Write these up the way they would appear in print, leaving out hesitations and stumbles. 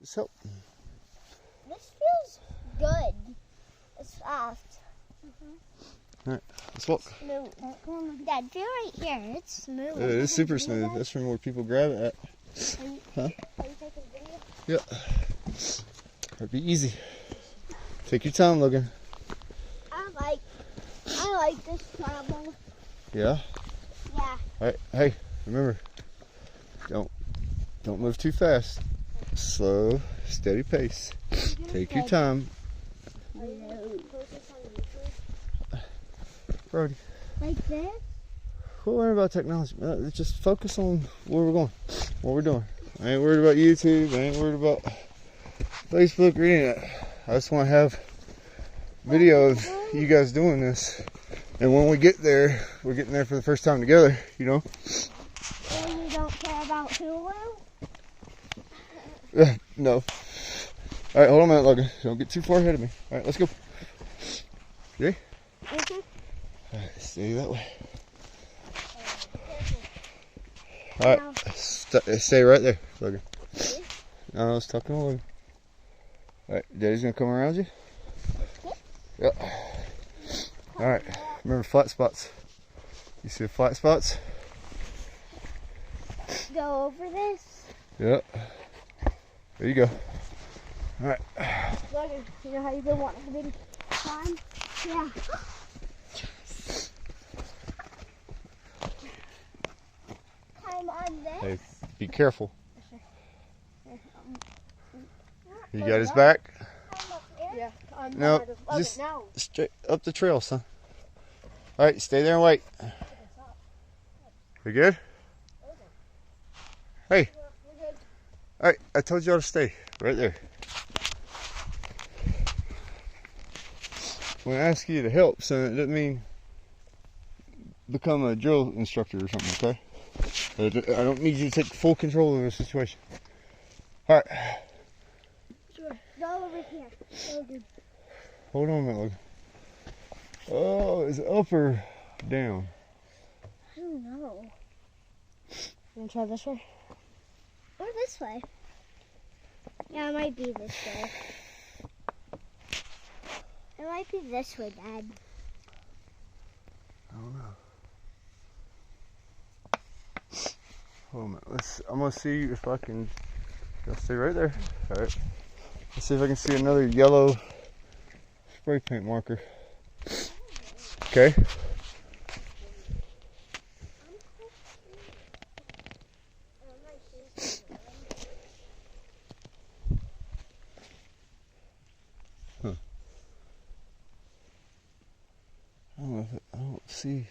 Just help. This feels good. It's soft. Alright, let's walk. Smooth. Dad, feel right here. It's smooth. It is super smooth. That's from where people grab it at. Huh? Are you taking video? Yeah. It'd be easy. Take your time, Logan. I like this travel. Yeah? Yeah. Alright, hey, remember, don't move too fast. Slow, steady pace. Take your time. Brody. Like this? Quit worrying about technology. Just focus on where we're going, what we're doing. I ain't worried about YouTube. I ain't worried about Facebook or any of that. I just want to have video of you guys doing this. And when we get there, we're getting there for the first time together, you know? And you don't care about Hulu? No. Alright, hold on a minute, Logan. Don't get too far ahead of me. Alright, let's go. Ready? Alright, stay that way. Alright, stay right there, Logan. No, I was talking to Logan. Alright, Daddy's gonna come around you. Yep. Alright, remember flat spots. You see the flat spots? Go over this. Yep. There you go. Alright. Logan, you know how you've been wanting me to climb? Yeah. Climb on this. Hey, be careful. You got his back? Climb up there. Yeah, I'm No, just straight up the trail, son. Alright, stay there and wait. You good? Hey. Alright, I told you all to stay. Right there. When I ask you to help, son, it doesn't mean become a drill instructor or something, okay? I don't need you to take full control of the situation. Alright. Sure. Go over here. Logan. Hold on a minute, Logan. Oh, is it up or down? I don't know. You want to try this way? Or this way. Yeah, it might be this way. It might be this way, Dad. I don't know. Hold on a minute. I'm gonna see if I can. I'll stay right there. All right. Let's see if I can see another yellow spray paint marker. Okay. Huh. I don't know if I don't see.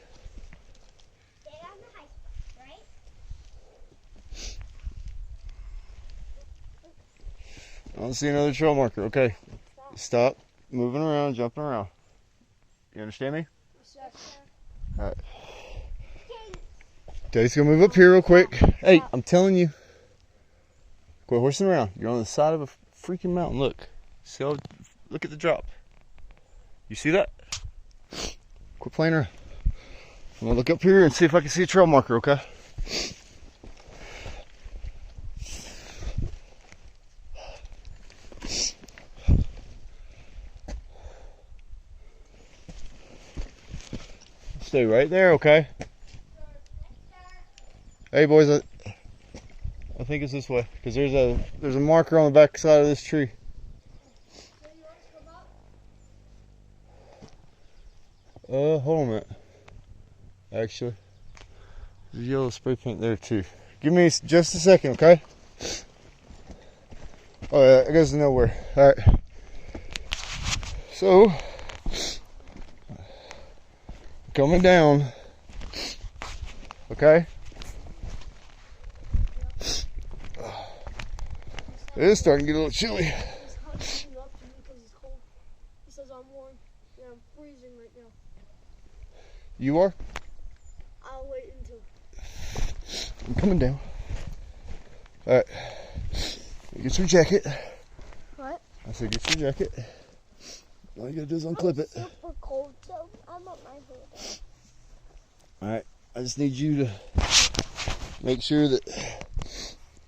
I don't see another trail marker. Okay. Stop moving around, jumping around. You understand me? Alright. Daddy's gonna move up here real quick. Hey, I'm telling you. Quit horsing around. You're on the side of a freaking mountain. Look. See how, look at the drop. You see that? Quit playing around. I'm gonna look up here and see if I can see a trail marker, okay? Stay right there, okay? Hey boys, I think it's this way because there's a marker on the back side of this tree. Hold on a minute. Actually, there's yellow spray paint there too. Give me just a second, okay? Oh yeah, it goes nowhere. All right. So. Coming down, okay? It is starting to get a little chilly. He's hugging you up to me because he's cold. He says I'm warm. Yeah, I'm freezing right now. You are? I'll wait until. I'm coming down. Alright. Get your jacket. What? I said get your jacket. All you gotta do is unclip it. Super cold, so I'm up my hood. Alright. I just need you to make sure that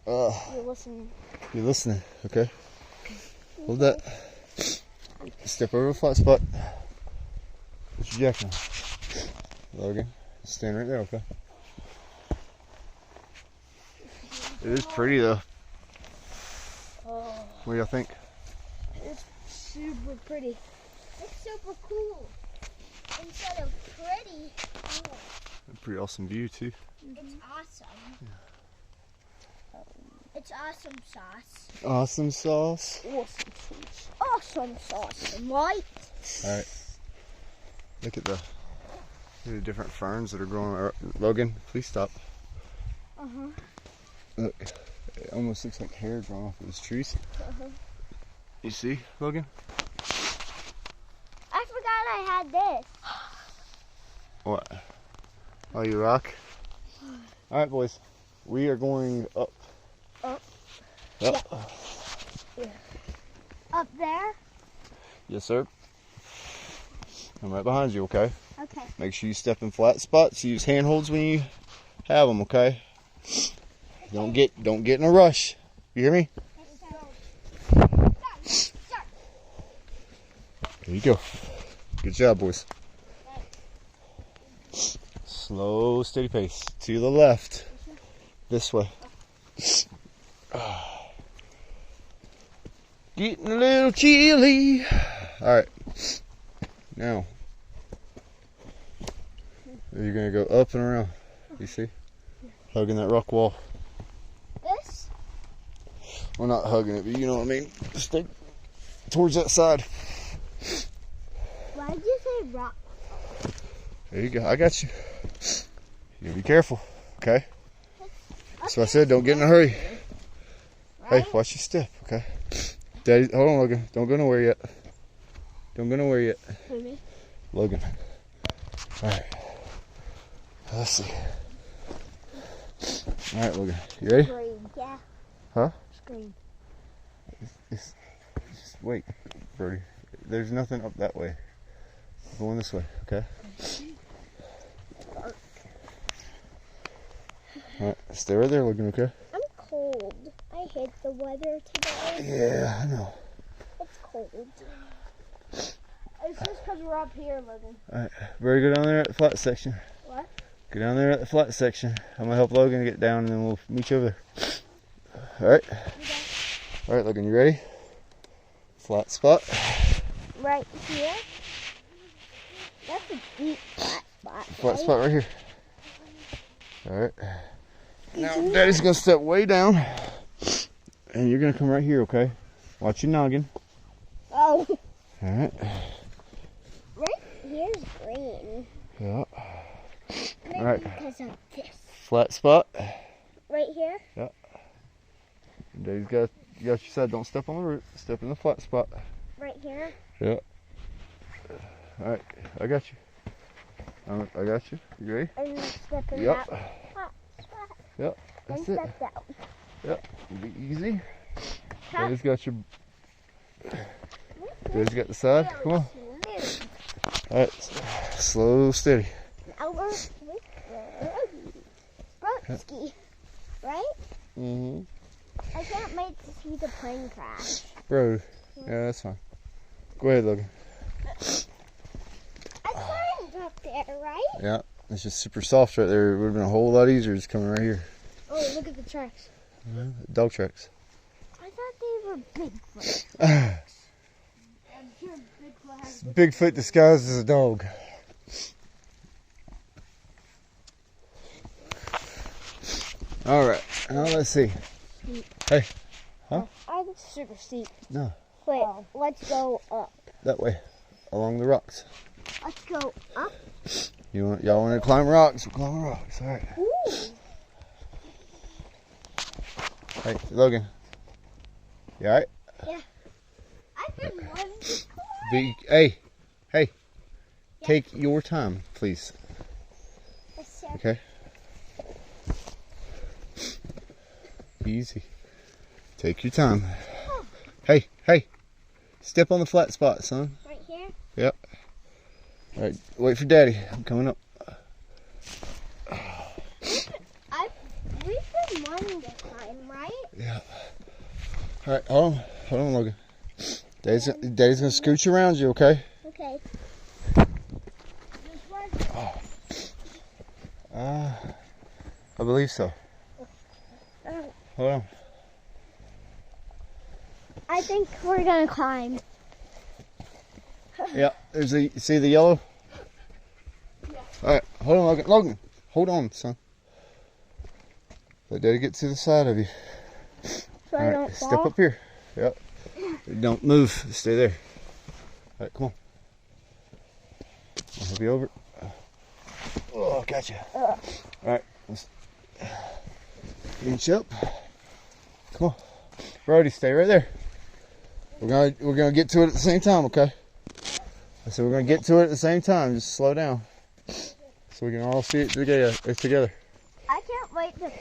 You're listening. You're listening, okay? Hold that. Step over a flat spot. Put your jacket on. Logan, stand right there, okay? It is pretty though. Oh, What do y'all think? it's super pretty. It's super cool. Instead of pretty, cool. A pretty awesome view too. It's awesome. It's awesome sauce. Awesome sauce. Awesome sauce. Awesome sauce, right? Alright. Look at the different ferns that are growing. Logan, please stop. Uh-huh. Look, it almost looks like hair growing off of those trees. Uh-huh. You see, Logan? I forgot I had this. What? Oh, you rock? Alright, boys. We are going up. Up? Up. Up there? Yes, sir. I'm right behind you, okay? Okay. Make sure you step in flat spots. Use handholds when you have them, okay? Don't get in a rush. You hear me? There you go. Good job, boys. Slow, steady pace. To the left. This way. Getting a little chilly. Alright. Now. You're going to go up and around. You see? Hugging that rock wall. This? Well, not hugging it, but you know what I mean. Stay towards that side. Why did you say rock? There you go. I got you. You be careful, okay? That's what I said. Don't get in a hurry. Right? Hey, watch your step, okay? Daddy, hold on, Logan. Don't go nowhere yet. Don't go nowhere yet. Maybe. Logan. All right. Let's see. All right, Logan. You ready? Green. Yeah. Huh? Green. Just wait, Birdie. There's nothing up that way. We're going this way, okay? All right, stay right there, Logan, okay? I'm cold. I hate the weather today. Yeah, I know. It's cold. It's just because we're up here, Logan. All right, Birdie, go down there at the flat section. What? Go down there at the flat section. I'm gonna help Logan get down, and then we'll meet you over there. All right. All right, Logan, you ready? Flat spot. Right here. That's a deep flat spot. Flat right? spot right here. All right. Now, Daddy's gonna step way down, and you're gonna come right here, okay? Watch your noggin. Oh. All right. Right here's green. Yeah. Maybe All right. because of this. Flat spot. Right here? Daddy's got you said. Don't step on the root. Step in the flat spot. Right here? Yeah. All right. I got you. I got you. You ready? And step in Yep. that flat spot. Yep. And That's it. step down. Yep. Be easy. Huh? Daddy's got your. Daddy's got the side. Come on. All right. Slow, steady. Now we're Brodsky, right? Mhm. I can't wait to see the plane crash. Road. Yeah, that's fine. Go ahead, Logan. I climbed up there, right? Yeah. It's just super soft right there. It would have been a whole lot easier just coming right here. Oh, look at the tracks. Dog tracks. I thought they were Bigfoot. I'm sure Bigfoot has Bigfoot disguised as a dog. All right. Now let's see. Hey. I'm super steep. No. Wait, let's go up. That way. Along the rocks. Let's go up. Y'all want to climb rocks? We'll climb rocks. All right. Ooh. Hey, Logan. You all right? I've been wanting to climb. Hey. Yeah. Take your time, please. Yes, sir. Okay. Easy. Take your time. Hey. Step on the flat spot, son. Right here? Yep. All right. Wait for Daddy. I'm coming up. We've been wanting to climb, right? Yeah. All right, hold on, Logan. Daddy's gonna scooch around you, okay? Okay. This way? I believe so. Hold on. I think we're gonna climb. Yeah, there's you see the yellow? Yeah. All right, hold on, Logan. Logan, hold on, son. Let Daddy get to the side of you. So I All don't right, fall. step up here. Yep. Don't move. Stay there. All right, come on. I'll help you over. Oh, gotcha. All right, let's inch up. Come on, Brody, stay right there. We're gonna get to it at the same time, okay? I said we're gonna get to it at the same time. Just slow down, so we can all see it together. I can't wait to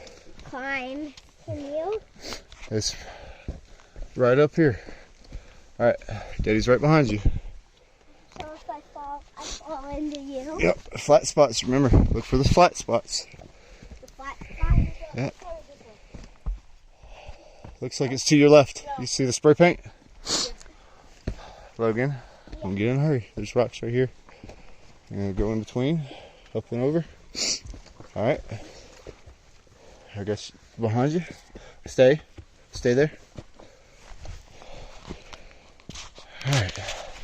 climb. Can you? It's right up here. All right, Daddy's right behind you. So if I fall into you. Yep, flat spots. Remember, look for the flat spots. The flat spot. Yeah. Looks like it's to your left. You see the spray paint? Logan, don't get in a hurry. There's rocks right here. You're gonna go in between, up and over. All right. I guess behind you. Stay there. All right.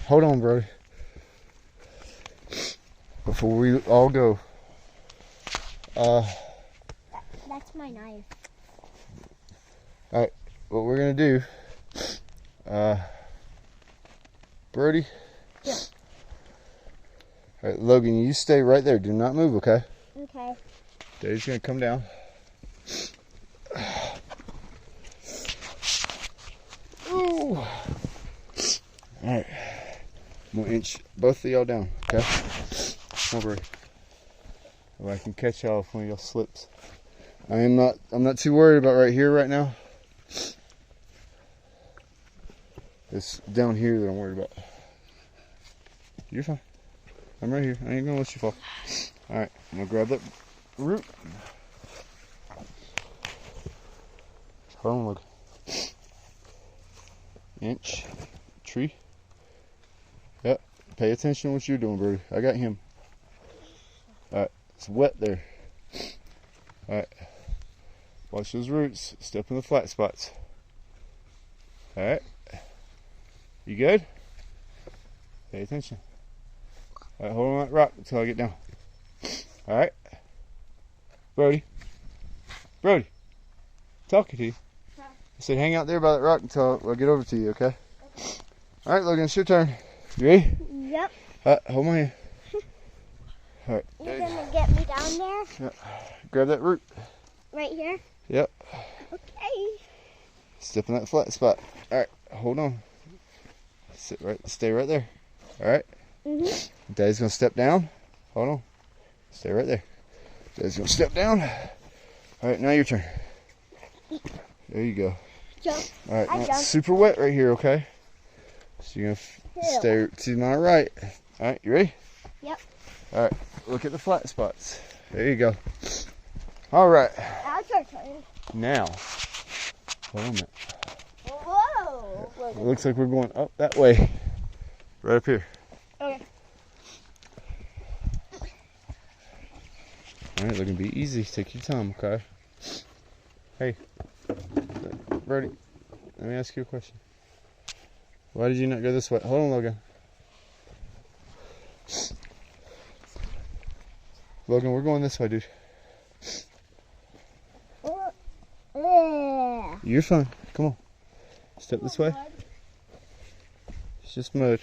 Hold on, Brody. Before we all go. That's my knife. All right. What we're gonna do, Brody. Yeah. All right, Logan, you stay right there. Do not move, okay? Okay. Daddy's gonna come down. Ooh. All right. I'm gonna inch both of y'all down, okay? Come on, Brody. Oh, I can catch y'all if one of y'all slips. I'm not too worried about right here right now. It's down here that I'm worried about. You're fine. I'm right here. I ain't gonna let you fall. All right, I'm gonna grab that root. Hold on, look. Inch, tree. Yep. Pay attention to what you're doing, Brody. I got him. All right, it's wet there. All right. Watch those roots. Step in the flat spots. All right. You good? Pay attention. All right, hold on that rock until I get down. All right. Brody. Talking to you. I said hang out there by that rock until I get over to you, okay? All right, Logan, it's your turn. You ready? Yep. Hold my hand. All right. You're gonna get me down there? Yep. Grab that root. Right here? Yep. Okay. Step in that flat spot. All right, hold on. Stay right there. All right. Daddy's gonna step down. Hold on. Stay right there. Daddy's gonna step down. All right, now your turn. There you go. Jump. All right, now jump. it's super wet right here, okay? So you're gonna stay to my right. All right, you ready? Yep. All right, look at the flat spots. There you go. All right. Now it's your turn. Now, hold on a minute. Whoa. It looks like we're going up that way. Right up here. Okay. All right, looking be easy. Take your time, okay? Hey, Brody, let me ask you a question. Why did you not go this way? Hold on, Logan. Logan, we're going this way, dude. You're fine. Come on. Step this way. It's just mud.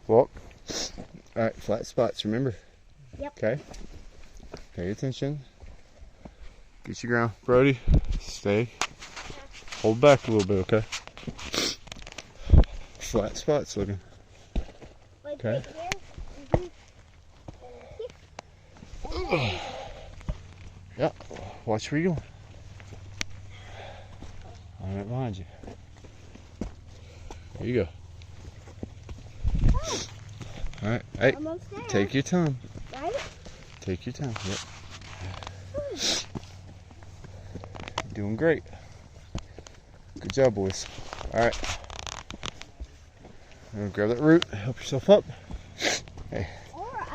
Walk. All right, flat spots, remember? Yep. Okay. Pay attention. Get your ground. Brody, stay. Hold back a little bit, okay? Flat spots looking. Like Okay. right here? Yeah. Watch where you're going. I'm right behind you. There you go. All right. Hey, Almost there. take your time. Right? Take your time. Yep. Doing great. Good job, boys. All right. Grab that root. Help yourself up. Hey.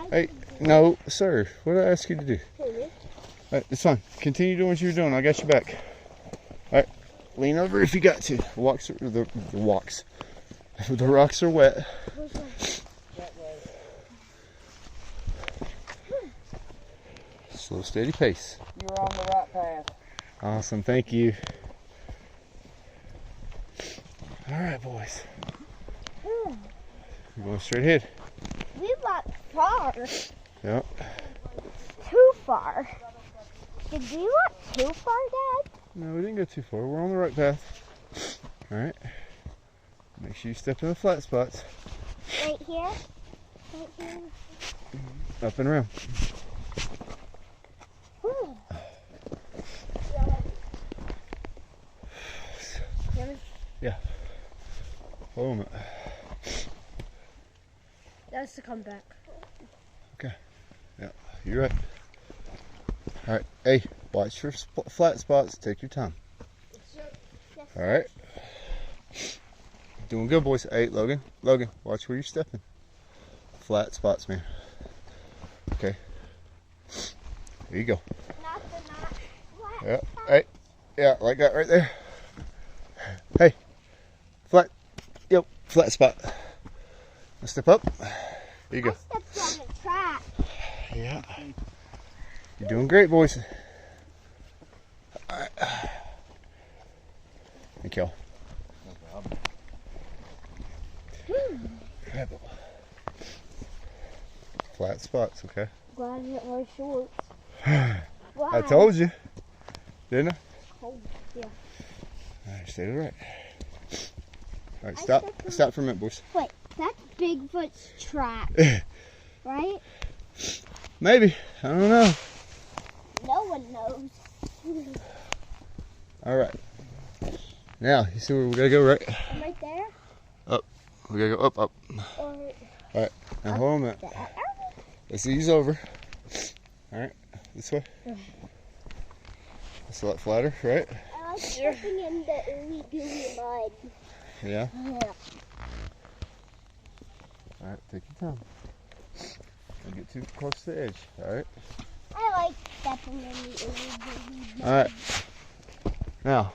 Hey. No, sir. What did I ask you to do? All right, it's fine. Continue doing what you're doing. I got your back. All right. Lean over if you got to. The rocks are wet. Slow, steady pace. You're on the right path. Awesome. Thank you. All right, boys. You're going straight ahead. We went far. Yep. Too far. Did we walk too far, Dad? No, we didn't go too far. We're on the right path. All right. Make sure you step in the flat spots. Right here? Right here? Up and around. Whew. Yeah. Hold on. That's to come back. Okay. Yeah, you're right. All right. Hey, watch for flat spots. Take your time. All right. Doing good, boys. Hey, Logan. Logan, watch where you're stepping. Flat spots, man. Okay. There you go. Yeah. Hey. Yeah, like that right there. Hey. Flat. Yep. Flat spot. Let's step up. There you go. I stepped on the track. Yeah. You're doing great, boys. All right. Thank y'all. Grab it. Flat spots, okay? Glad I didn't wear shorts. I told you, didn't I? Oh, yeah. All right, stay to the right. All right, stop. Stop for a minute, boys. Wait, that's Bigfoot's track, right? Maybe. I don't know. No one knows. All right. Now, you see where we gotta go, right? I'm right there. Up. We gotta go up, up. Or All right. Now, hold on a minute. there. Let's ease over. All right. This way. It's a lot flatter, right? I like stepping in the ooey gooey mud. Yeah. Yeah. All right. Take your time. Don't get too close to the edge. All right. I like stepping in the ooey gooey mud. All right. Now,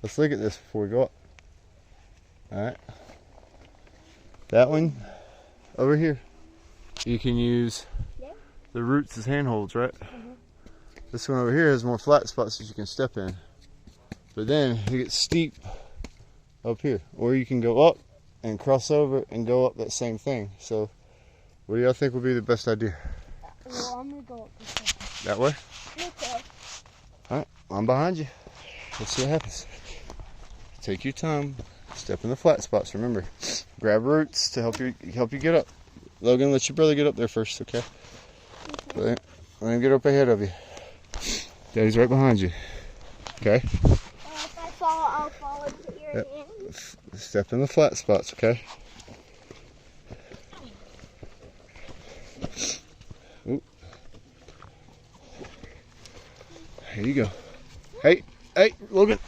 let's look at this before we go up. All right. That one over here, you can use the roots as handholds, right? This one over here has more flat spots that you can step in. But then it gets steep up here. Or you can go up and cross over and go up that same thing. So what do y'all think would be the best idea? Well, I'm gonna go up this way. That way? Okay. Alright, I'm behind you. Let's see what happens. Take your time. Step in the flat spots, remember. Grab roots to help you get up. Logan, let your brother get up there first, okay? Let him get up ahead of you. Daddy's right behind you. Okay? If I fall, I'll fall into your hands. Step in the flat spots, okay? Ooh. Here you go. Hey, Logan.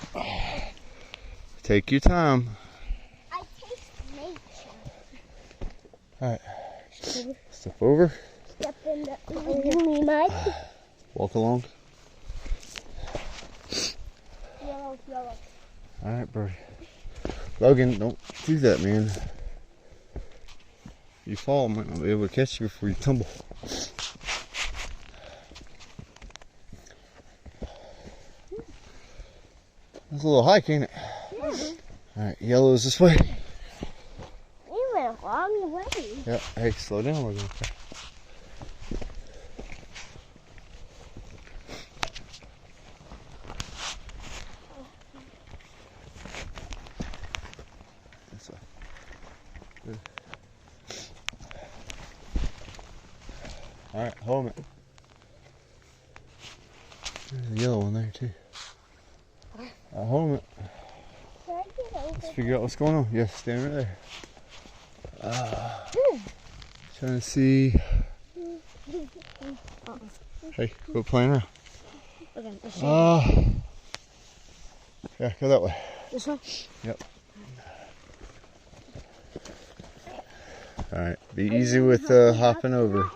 Take your time. I taste nature. Alright. Step over. Step in the ooey gooey mud. Walk along. Yellow. Alright, Birdie. Logan, don't do that, man. You fall, I might not be able to catch you before you tumble. That's a little hike, ain't it? Alright, yellow is this way. We went a long way. Yeah, hey, slow down, Logan. Okay. This way. Good. Alright, hold it. There's a yellow one there too. Hold it. Can I get over? Let's figure out what's going on. Yes, stand right there. Trying to see. Hey, quit playing around. Okay, let's see. Yeah, go that way. This one? Yep. All right. Be easy with hopping over.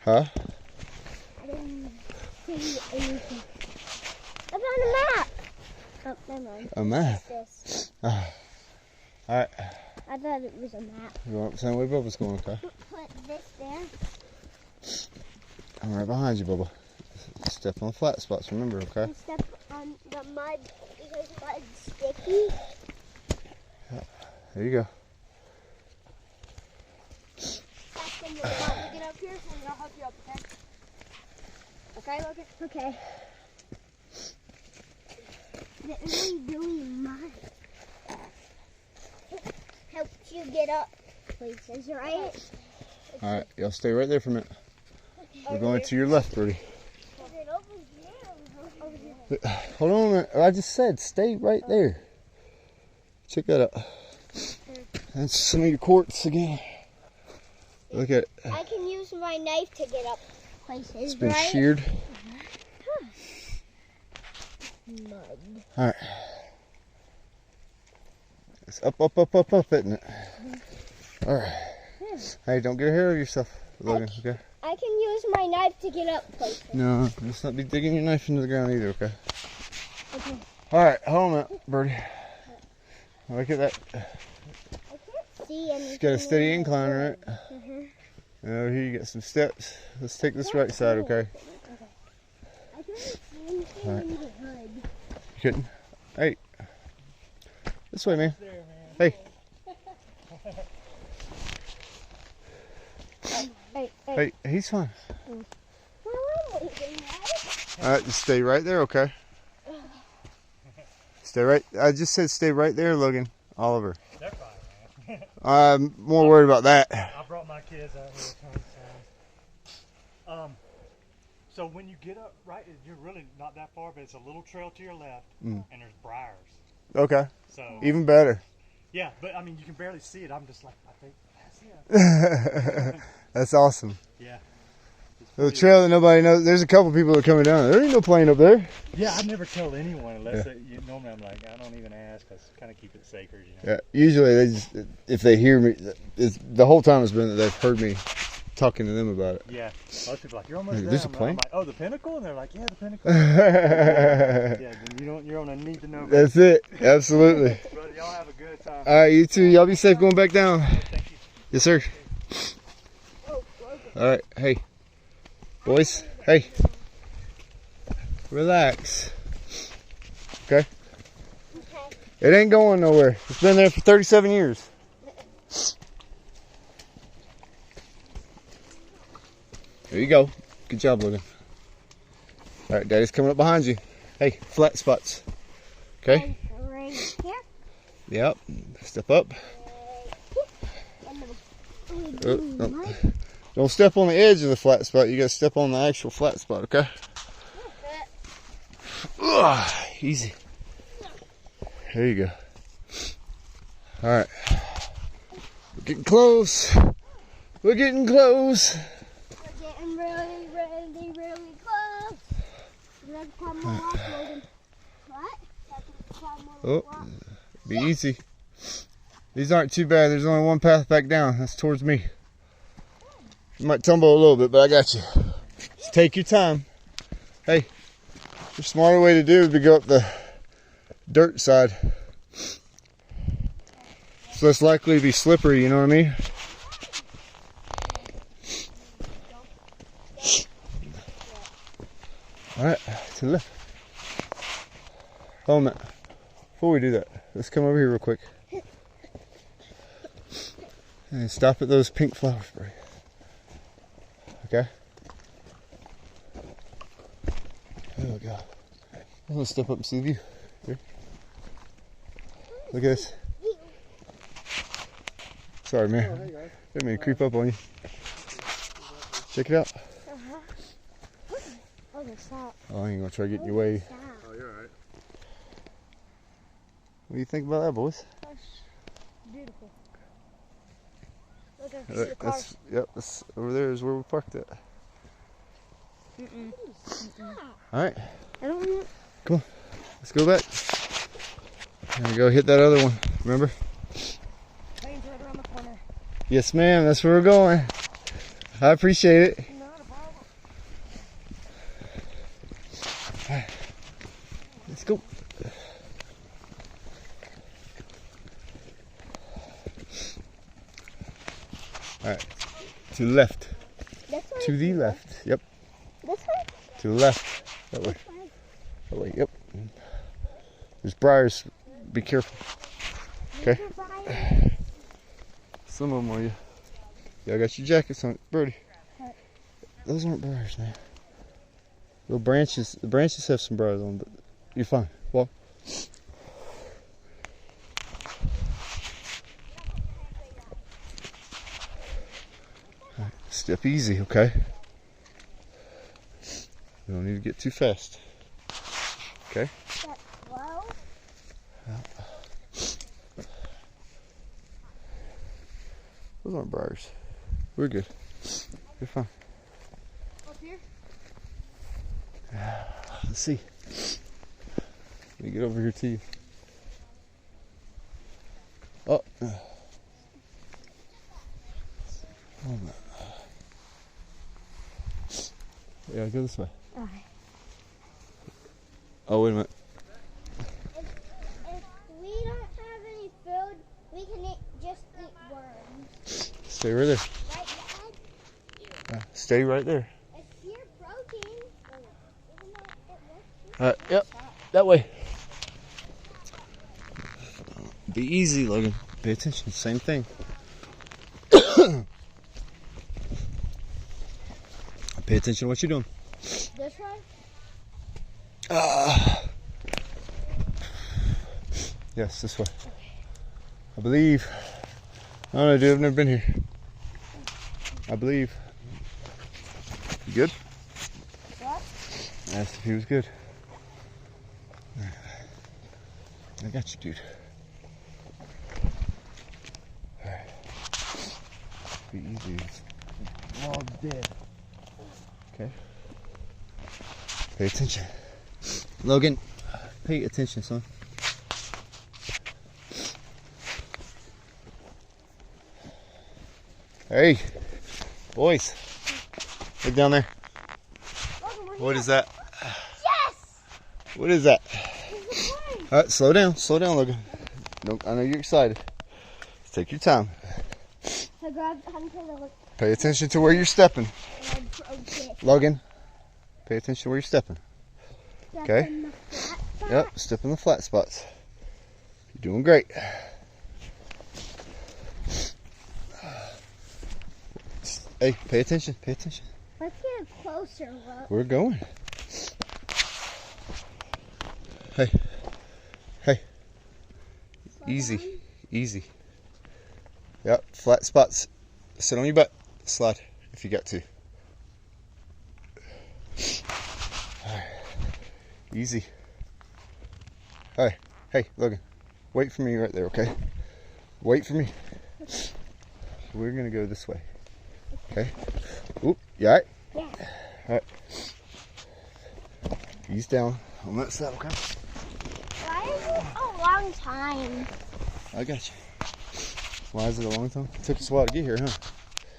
Huh? I didn't see anything. I found a map. Oh, never mind. A map? What's this? All right. I thought it was a map. You want the same way Bubba's going, okay? Put this there. I'm right behind you, Bubba. Step on the flat spots, remember, okay? And step on the mud because mud's sticky. There you go. When you're about to get up here, and I'll help you up, okay? Okay, Logan? Okay. What are you doing, mud? Helps you get up places, right? All right, y'all stay right there for a minute. We're going to your left, Birdie. Is it over here? Over here. Hold on a minute. I just said stay right there. Check that out. That's some of your quartz again. Look at it. I can use my knife to get up places, It's been right? sheared. Mud. All right. It's up, up, up, up, up, isn't it? All right. Hey, don't get ahead of yourself, Logan, okay? I can use my knife to get up places. No, let's not be digging your knife into the ground either, okay? Okay. All right, hold on a minute, Birdie. Look at that. I can't see anything. It's got a steady incline, right? Mhm. Now here you got some steps. Let's take this right side, okay? I couldn't see anything All right. in the hood. You couldn't? Hey. This way, man. Hey. Hey, he's fine. Well, I'm leaving, right? All right, just stay right there, okay? Stay right. I just said stay right there, Logan. Oliver. They're fine, man. I'm more worried about that. I brought my kids out here a ton of times. So when you get up, right, you're really not that far, but it's a little trail to your left, and there's briars. Okay. So Even better. yeah, but I mean, you can barely see it. I'm just like, I think that's it. That's awesome. Yeah. The trail that nobody knows. There's a couple people that are coming down. There ain't no plane up there. Yeah, I never tell anyone unless normally I'm like, I don't even ask. I kind of keep it sacred, you know. Yeah. Usually they just, if they hear me, the whole time has been that they've heard me talking to them about it. Yeah. Most people are like, you're almost Hey, there. there's a I'm plane? like, oh, the pinnacle? And they're like, yeah, the pinnacle. Yeah, then you're on a need to know. That's it. Absolutely. Brother, y'all have a good time. All right, you too. Y'all be safe going back down. Thank you. Yes, sir. All right. Hey, boys. Hey. Relax. Okay. Okay. It ain't going nowhere. It's been there for 37 years. There you go. Good job, Logan. All right, Daddy's coming up behind you. Hey, flat spots. Okay. Right here. Yep. Step up. And Don't step on the edge of the flat spot. You gotta step on the actual flat spot, okay? Ugh, easy. There you go. All right. We're getting close. We're getting close. We're getting really, really, really close. Let's climb more rock, Logan. What? Let's climb more Oh, rock. be easy. These aren't too bad. There's only one path back down. That's towards me. You might tumble a little bit, but I got you. Just take your time. Hey, the smarter way to do would be go up the dirt side. It's less likely to be slippery, you know what I mean? Alright, to the left. Hold on a minute. Before we do that, let's come over here real quick. And stop at those pink flowers, buddy. Okay? There we go. I'm gonna step up and see the view. Here. Look at this. Sorry, man. Didn't mean to creep up on you. Check it out. Oh, the salt. Oh, I ain't gonna try to get in your way. Oh, you're alright. What do you think about that, boys? Beautiful. Look, I can see the cars. That's over there is where we parked at. All right, I don't know. let's go back. There, go hit that other one. Remember? Lane's right around the corner. Yes, ma'am. That's where we're going. I appreciate it. Not a problem. All right. Let's go. All right. To the left. This way? To the left. Yep. This way? To the left. That way. This way? That way. Yep. There's briars. Be careful. Okay. Goodbye. Some of them are you. Yeah, I got your jackets on, Birdie. What? Those aren't briars, man. Little branches. The branches have some briars on, but you're fine. Walk. All right, step easy, okay? You don't need to get too fast. Okay? That's slow. Those aren't briars. We're good. You're fine. Up here? Let's see. Let me get over here to you. Oh. Hold on. Yeah, go this way. Okay. Oh, wait a minute. If we don't have any food, we can just eat worms. Stay right there. Right, Dad? Stay right there. It's pure protein. Even though it looks Yep. That way. Be easy, Logan. Pay attention. Same thing. Pay attention to what you're doing. this way? Yes, this way. I believe. I don't know, dude. I've never been here. I believe. You good? What? I asked if he was good. I got you, dude. Alright. Be easy. It's all dead. Okay. Pay attention. Logan, pay attention, son. Hey, boys. Look down there. What is that? Yes! What is that? It's the plane. All right, slow down, Logan. No, I know you're excited. Take your time. So grab Hunter to look Pay attention to where you're stepping, and protect. Logan. Pay attention to where you're stepping. Okay. In the flat spot. Yep, step in the flat spots. You're doing great. Hey, pay attention, pay attention. Let's get closer, look. We're going. Hey, hey. Easy, easy. Yep, flat spots. Sit on your butt. Slide if you got to. Alright. Easy. Hey, hey, Logan. Wait for me right there, okay? Wait for me. We're gonna go this way. Okay? Oop, you alright? Yeah. Alright. Ease down on that side, okay? Why is it a long time? I got you. Why is it a long time? It took us a while to get here, huh?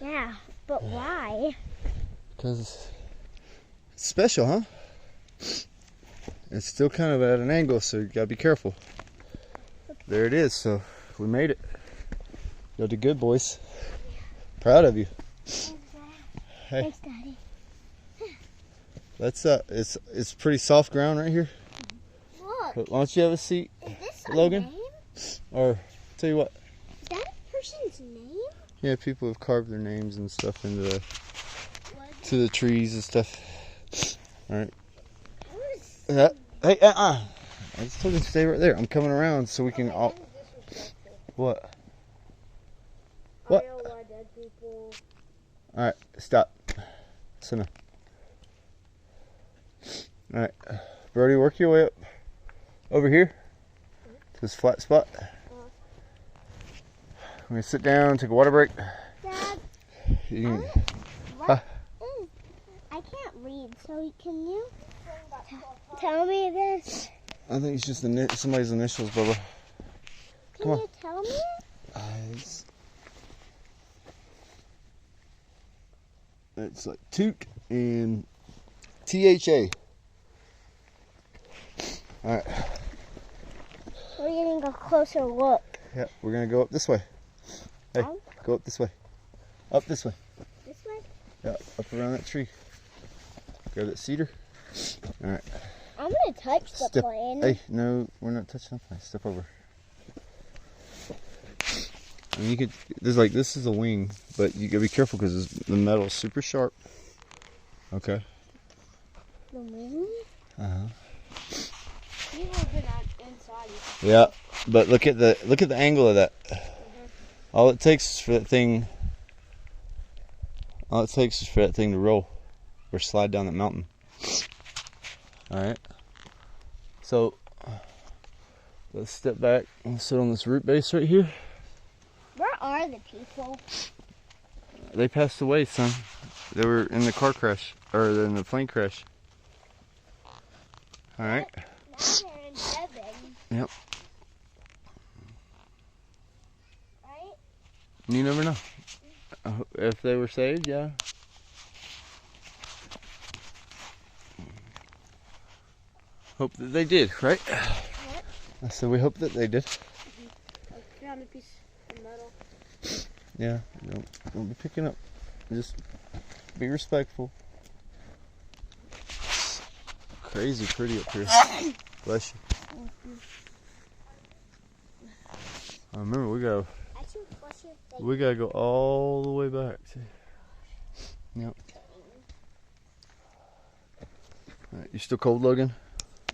Yeah, but why? Because it's special, huh? It's still kind of at an angle, so you gotta be careful. There it is, so we made it. Y'all did good, boys. Proud of you. Hey, Thanks, Daddy. that's it's pretty soft ground right here. Look, But why don't you have a seat, is this a Logan? name? or tell you what? Is that a person's name? Yeah, people have carved their names and stuff into the What? to the trees and stuff. All right. Who's Hey, I just told you to stay right there. I'm coming around so we can all. What? What? I know why dead people. All right, stop. Sit down. All right, Brody, work your way up over here to this flat spot. We're gonna sit down, take a water break. Dad? You can, What is? I can't read, so can you tell me this? I think it's just somebody's initials, Bubba. Come on. Can you tell me? It's like Took and THA. Alright. We're getting a closer look. Yeah, we're gonna go up this way. Hey, go up this way. Up this way. This way? Yeah, up around that tree. Grab that cedar. Alright. I'm gonna touch the plant. Hey, no, we're not touching the plant. Step over. And you could, this is a wing, but you gotta be careful because the metal is super sharp. Okay. The wing? Uh-huh. You open that inside. Yeah, but look at the angle of that. All it takes is for that thing. All it takes is for that thing to roll or slide down that mountain. All right. So let's step back and sit on this root base right here. Where are the people? They passed away, son. They were in the car crash or in the plane crash. All right. Now they're in heaven. Yep. Right? You never know. If they were saved, yeah. Hope that they did, right? What? I said we hope that they did. I found a piece of metal. Yeah, don't be picking up. Just be respectful. It's crazy pretty up here. Bless you. Remember, we gotta go all the way back. Yep. Alright, you still cold, Logan?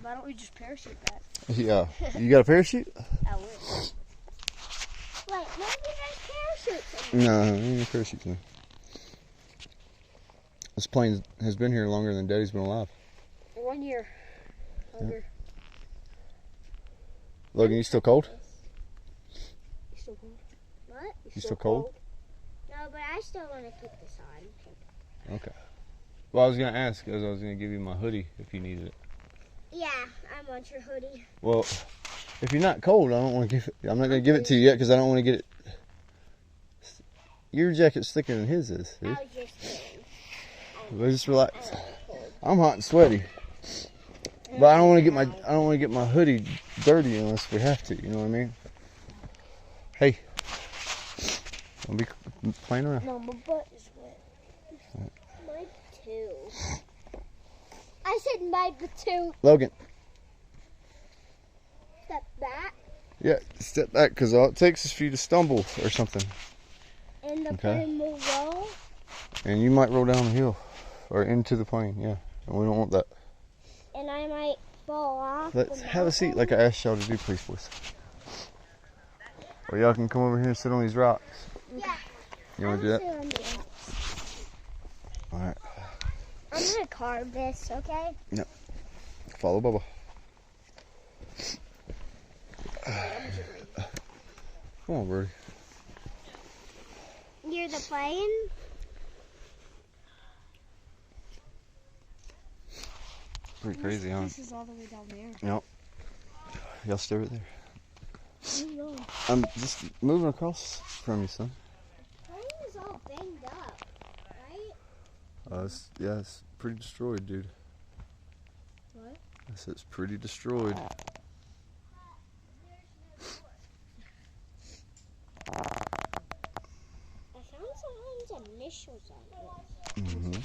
Why don't we just parachute back? Yeah. You got a parachute? I wish. Wait, maybe there's parachutes. No, ain't a parachute in there. This plane has been here longer than Daddy's been alive. 1 year. Longer. Logan, you still cold? You still cold? What? You still cold? No, but I still want to keep this on. Okay. Well, I was gonna ask because I was gonna give you my hoodie if you needed it. Yeah, I want your hoodie. Well, if you're not cold, I don't want to give it. I'm not gonna give it to you yet because I don't want to get it. Your jacket's thicker than his is. See? I was just kidding. But just relax. I'm hot and sweaty, but I don't want to get my hoodie dirty unless we have to. You know what I mean? Hey, don't be playing around. No, my butt is wet. Mine too. I said mine too. Logan. Step back. Yeah, step back because all it takes is for you to stumble or something. And the Okay. plane will roll. And you might roll down the hill or into the plane, yeah. And we don't want that. And I might fall off. Let's the have a seat mountain. like I asked y'all to do, please, boys. Or y'all can come over here and sit on these rocks. Yeah. You want to do that? that? Alright. I'm going to carve this, okay? Follow Bubba. Come on, Birdie. Near the plane? Pretty crazy, huh? This is all the way down there. Yep. Y'all stay right there. Where are you going? I'm just moving across from you, son. The plane is all banged up, right? It's pretty destroyed, dude. What? I said it's pretty destroyed. I found someone's initials on it. Mm-hmm.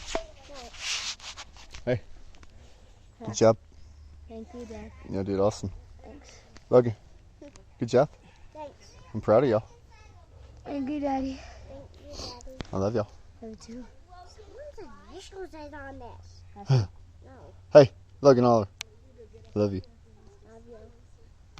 What? Good job. Thank you, Dad. Y'all did awesome. Thanks. Logan, good job. Thanks. I'm proud of y'all. Thank you, Daddy. Thank you, Daddy. I love y'all. Love you too. Someone's initials is on this. No. Logan Oliver, love you.